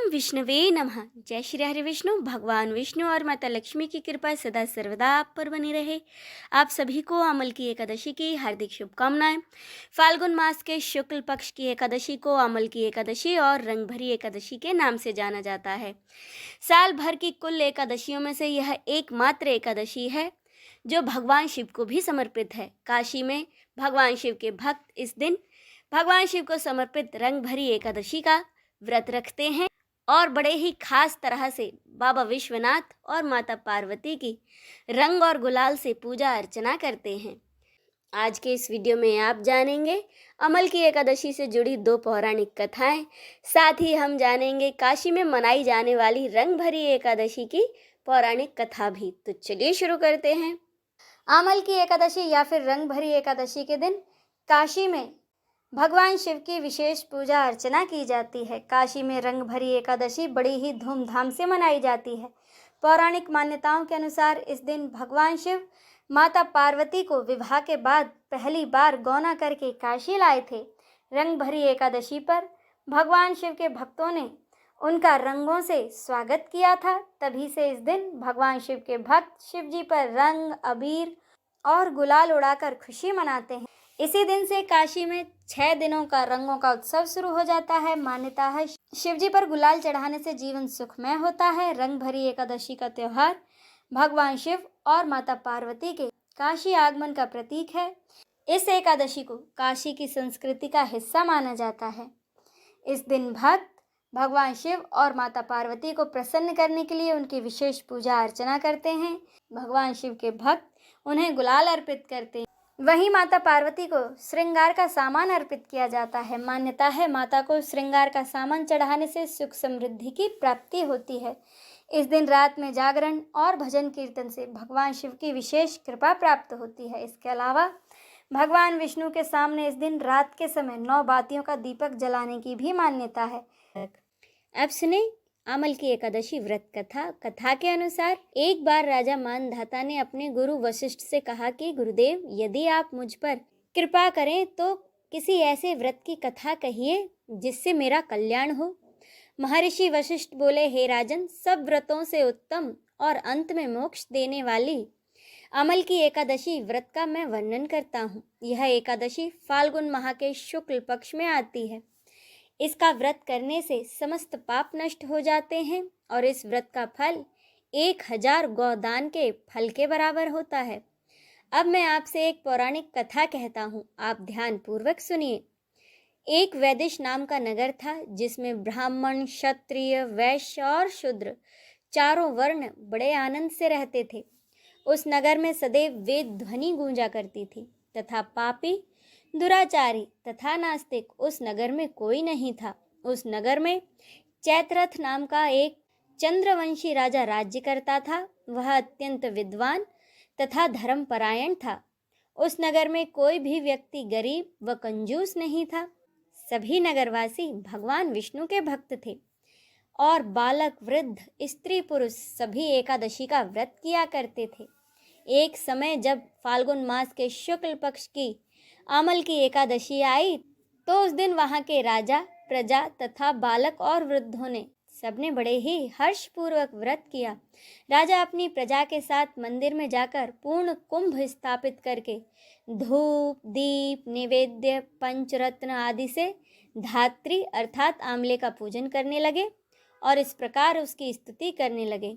ओम विष्णुवे नमः। जय श्री हरि विष्णु। भगवान विष्णु और माता लक्ष्मी की कृपा सदा सर्वदा आप पर बनी रहे। आप सभी को अमल की एकादशी की हार्दिक शुभकामनाएं। फाल्गुन मास के शुक्ल पक्ष की एकादशी को अमल की एकादशी और रंग भरी एकादशी के नाम से जाना जाता है। साल भर की कुल एकादशियों में से यह एकमात्र एकादशी है जो भगवान शिव को भी समर्पित है। काशी में भगवान शिव के भक्त इस दिन भगवान शिव को समर्पित रंग भरी एकादशी का व्रत रखते हैं और बड़े ही खास तरह से बाबा विश्वनाथ और माता पार्वती की रंग और गुलाल से पूजा अर्चना करते हैं। आज के इस वीडियो में आप जानेंगे अमल की एकादशी से जुड़ी 2 पौराणिक कथाएं। साथ ही हम जानेंगे काशी में मनाई जाने वाली रंग भरी एकादशी की पौराणिक कथा भी। तो चलिए शुरू करते हैं। अमल की एकादशी या फिर रंग भरी एकादशी के दिन काशी में भगवान शिव की विशेष पूजा अर्चना की जाती है। काशी में रंग भरी एकादशी बड़ी ही धूमधाम से मनाई जाती है। पौराणिक मान्यताओं के अनुसार इस दिन भगवान शिव माता पार्वती को विवाह के बाद पहली बार गौना करके काशी लाए थे। रंग भरी एकादशी पर भगवान शिव के भक्तों ने उनका रंगों से स्वागत किया था। तभी से इस दिन भगवान शिव के भक्त शिव जी पर रंग, अबीर और गुलाल उड़ाकर खुशी मनाते हैं। इसी दिन से काशी में 6 दिनों का रंगों का उत्सव शुरू हो जाता है। मान्यता है शिवजी पर गुलाल चढ़ाने से जीवन सुखमय होता है। रंग भरी एकादशी का त्यौहार भगवान शिव और माता पार्वती के काशी आगमन का प्रतीक है। इस एकादशी को काशी की संस्कृति का हिस्सा माना जाता है। इस दिन भक्त भगवान शिव और माता पार्वती को प्रसन्न करने के लिए उनकी विशेष पूजा अर्चना करते हैं। भगवान शिव के भक्त उन्हें गुलाल अर्पित करते हैं। वहीं माता पार्वती को श्रृंगार का सामान अर्पित किया जाता है। मान्यता है माता को श्रृंगार का सामान चढ़ाने से सुख समृद्धि की प्राप्ति होती है। इस दिन रात में जागरण और भजन कीर्तन से भगवान शिव की विशेष कृपा प्राप्त होती है। इसके अलावा भगवान विष्णु के सामने इस दिन रात के समय 9 बातियों का दीपक जलाने की भी मान्यता है। अब सुने अमल की एकादशी व्रत कथा के अनुसार एक बार राजा मानधाता ने अपने गुरु वशिष्ठ से कहा कि गुरुदेव, यदि आप मुझ पर कृपा करें तो किसी ऐसे व्रत की कथा कहिए जिससे मेरा कल्याण हो। महर्षि वशिष्ठ बोले, हे राजन, सब व्रतों से उत्तम और अंत में मोक्ष देने वाली अमल की एकादशी व्रत का मैं वर्णन करता हूँ। यह एकादशी फाल्गुन माह के शुक्ल पक्ष में आती है। इसका व्रत करने से समस्त पाप नष्ट हो जाते हैं और इस व्रत का फल 1000 गौदान के फल के बराबर होता है। अब मैं आपसे एक पौराणिक कथा कहता हूँ, आप ध्यान पूर्वक सुनिए। एक वैदिश नाम का नगर था जिसमें ब्राह्मण, क्षत्रिय, वैश्य और शूद्र चारों वर्ण बड़े आनंद से रहते थे। उस नगर में सदैव वेद ध्वनि गूंजा करती थी तथा पापी, दुराचारी तथा नास्तिक उस नगर में कोई नहीं था। उस नगर में चैत्ररथ नाम का एक चंद्रवंशी राजा राज्य करता था। वह अत्यंत विद्वान तथा धर्मपरायण था। उस नगर में कोई भी व्यक्ति गरीब व कंजूस नहीं था। सभी नगरवासी भगवान विष्णु के भक्त थे और बालक, वृद्ध, स्त्री, पुरुष सभी एकादशी का व्रत किया करते थे। एक समय जब फाल्गुन मास के शुक्ल पक्ष की अमल की एकादशी आई तो उस दिन वहां के राजा, प्रजा तथा बालक और वृद्धों ने सबने बड़े ही हर्षपूर्वक व्रत किया। राजा अपनी प्रजा के साथ मंदिर में जाकर पूर्ण कुंभ स्थापित करके धूप, दीप, निवेद्य, पंचरत्न आदि से धात्री अर्थात आंवले का पूजन करने लगे और इस प्रकार उसकी स्तुति करने लगे।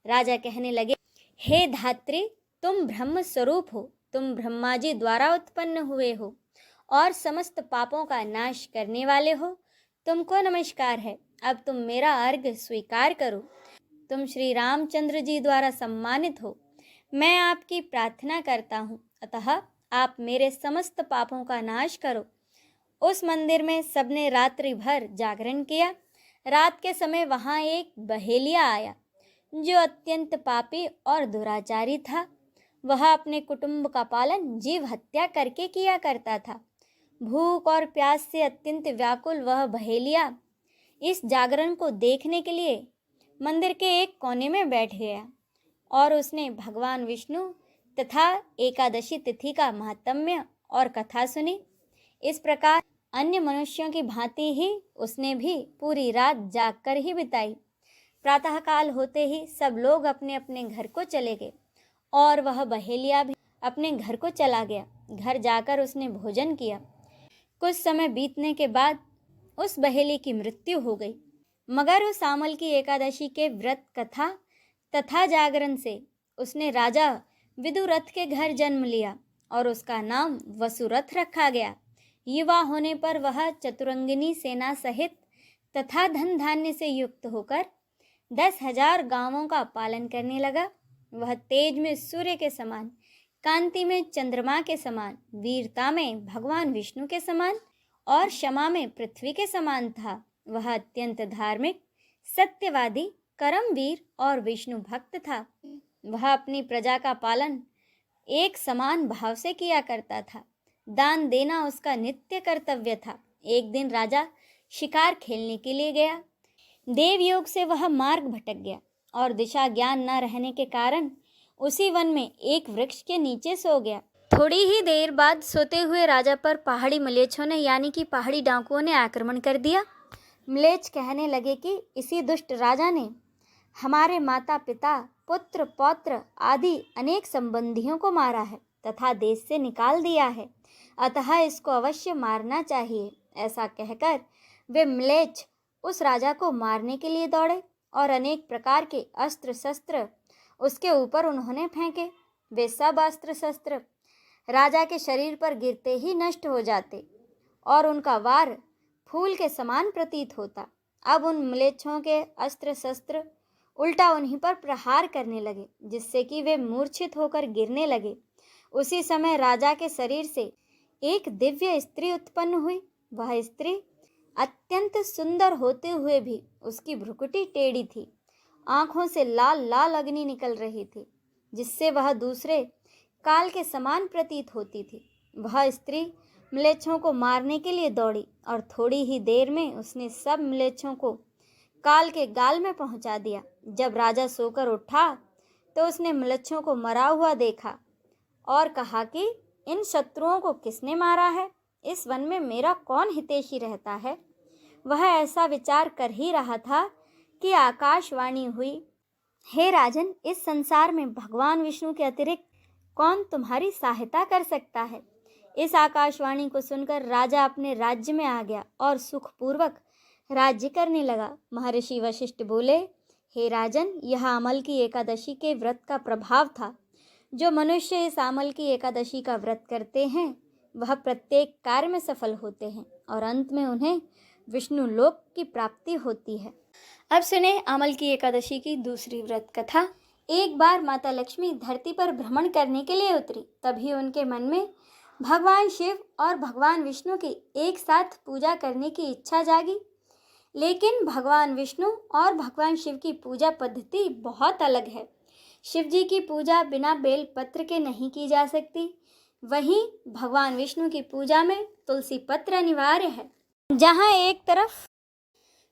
राजा कहने लगे, हे धात्री, तुम ब्रह्म स्वरूप हो, तुम ब्रह्मा जी द्वारा उत्पन्न हुए हो और समस्त पापों का नाश करने वाले हो। तुमको नमस्कार है। अब तुम मेरा अर्घ्य स्वीकार करो। तुम श्री रामचंद्र जी द्वारा सम्मानित हो। मैं आपकी प्रार्थना करता हूँ, अतः आप मेरे समस्त पापों का नाश करो। उस मंदिर में सबने रात्रि भर जागरण किया। रात के समय वहाँ एक बहेलिया आया जो अत्यंत पापी और दुराचारी था। वह अपने कुटुंब का पालन जीव हत्या करके किया करता था। भूख और प्यास से अत्यंत व्याकुल वह बहेलिया इस जागरण को देखने के लिए मंदिर के एक कोने में बैठ गया और उसने भगवान विष्णु तथा एकादशी तिथि का महात्म्य और कथा सुनी। इस प्रकार अन्य मनुष्यों की भांति ही उसने भी पूरी रात जागकर ही बिताई। प्रातःकाल होते ही सब लोग अपने अपने घर को चले गए और वह बहेलिया भी अपने घर को चला गया। घर जाकर उसने भोजन किया। कुछ समय बीतने के बाद उस बहेली की मृत्यु हो गई, मगर उस आमल की एकादशी के व्रत कथा तथा जागरण से उसने राजा विदुरथ के घर जन्म लिया और उसका नाम वसुरथ रखा गया। युवा होने पर वह चतुरंगिनी सेना सहित तथा धन धान्य से युक्त होकर 10,000 गांवों का पालन करने लगा। वह तेज में सूर्य के समान, कांति में चंद्रमा के समान, वीरता में भगवान विष्णु के समान और क्षमा में पृथ्वी के समान था। वह अत्यंत धार्मिक, सत्यवादी, कर्मवीर और विष्णु भक्त था। वह अपनी प्रजा का पालन एक समान भाव से किया करता था। दान देना उसका नित्य कर्तव्य था। एक दिन राजा शिकार खेलने के लिए गया। देवयोग से वह मार्ग भटक गया और दिशा ज्ञान न रहने के कारण उसी वन में एक वृक्ष के नीचे सो गया। थोड़ी ही देर बाद सोते हुए राजा पर पहाड़ी मलेच्छों ने यानी कि पहाड़ी डाकुओं ने आक्रमण कर दिया। मलेच्छ कहने लगे कि इसी दुष्ट राजा ने हमारे माता पिता, पुत्र पौत्र आदि अनेक संबंधियों को मारा है तथा देश से निकाल दिया है, अतः इसको अवश्य मारना चाहिए। ऐसा कहकर वे मलेच्छ उस राजा को मारने के लिए दौड़े और अनेक प्रकार के अस्त्र शस्त्र उसके ऊपर उन्होंने फेंके। वे सब अस्त्र शस्त्र राजा के शरीर पर गिरते ही नष्ट हो जाते और उनका वार फूल के समान प्रतीत होता। अब उन मलेच्छों के अस्त्र शस्त्र उल्टा उन्हीं पर प्रहार करने लगे, जिससे कि वे मूर्छित होकर गिरने लगे। उसी समय राजा के शरीर से एक दिव्य स्त्री उत्पन्न हुई। वह स्त्री अत्यंत सुंदर होते हुए भी उसकी भ्रुकुटी टेढ़ी थी। आंखों से लाल लाल अग्नि निकल रही थी, जिससे वह दूसरे काल के समान प्रतीत होती थी। वह स्त्री मलेच्छों को मारने के लिए दौड़ी और थोड़ी ही देर में उसने सब मलेच्छों को काल के गाल में पहुंचा दिया। जब राजा सोकर उठा तो उसने मलेच्छों को मरा हुआ देखा और कहा कि इन शत्रुओं को किसने मारा है? इस वन में मेरा कौन हितैषी रहता है? वह ऐसा विचार कर ही रहा था कि आकाशवाणी हुई, हे राजन, इस संसार में भगवान विष्णु के अतिरिक्त कौन तुम्हारी सहायता कर सकता है? इस आकाशवाणी को सुनकर राजा अपने राज्य में आ गया और सुखपूर्वक राज्य करने लगा। महर्षि वशिष्ठ बोले, हे राजन, यह आमल की एकादशी के व्रत का प्रभाव था। जो मनुष्य इस आमल की एकादशी का व्रत करते हैं वह प्रत्येक कार्य में सफल होते हैं और अंत में उन्हें विष्णु लोक की प्राप्ति होती है। अब सुने आमल की एकादशी की दूसरी व्रत कथा। एक बार माता लक्ष्मी धरती पर भ्रमण करने के लिए उतरी। तभी उनके मन में भगवान शिव और भगवान विष्णु की एक साथ पूजा करने की इच्छा जागी। लेकिन भगवान विष्णु और भगवान शिव की पूजा पद्धति बहुत अलग है। शिव जी की पूजा बिना बेल पत्र के नहीं की जा सकती, वहीं भगवान विष्णु की पूजा में तुलसी पत्र अनिवार्य है। जहाँ एक तरफ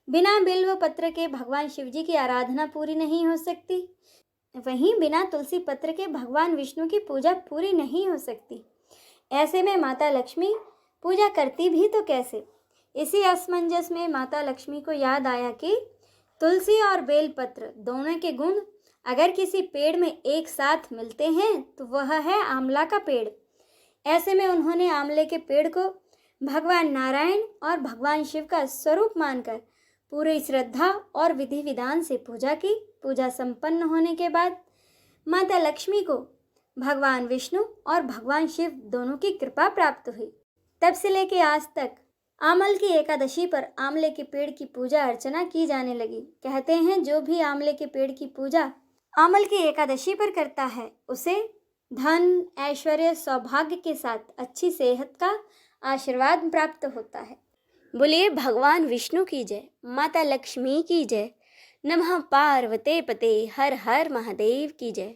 बिना बिल्व पत्र के भगवान शिव जी की आराधना पूरी नहीं हो सकती, वहीं बिना तुलसी पत्र के भगवान विष्णु की पूजा पूरी नहीं हो सकती। ऐसे में माता लक्ष्मी पूजा करती भी तो कैसे? इसी असमंजस में माता लक्ष्मी को याद आया कि तुलसी और बेलपत्र दोनों के गुण अगर किसी पेड़ में एक साथ मिलते हैं तो वह है आंवला का पेड़। ऐसे में उन्होंने आंवले के पेड़ को भगवान नारायण और भगवान शिव का स्वरूप मानकर पूरी श्रद्धा और विधि विधान से पूजा की। पूजा संपन्न होने के बाद माता लक्ष्मी को भगवान विष्णु और भगवान शिव दोनों की कृपा प्राप्त हुई। तब से लेके आज तक आमल की एकादशी पर आंवले के पेड़ की पूजा अर्चना की जाने लगी। कहते हैं जो भी आंवले के पेड़ की पूजा आमल की एकादशी पर करता है उसे धन, ऐश्वर्य, सौभाग्य के साथ अच्छी सेहत का आशीर्वाद प्राप्त होता है। बोलिए भगवान विष्णु की जय, माता लक्ष्मी की जय, नमः पार्वते पते, हर हर महादेव की जय।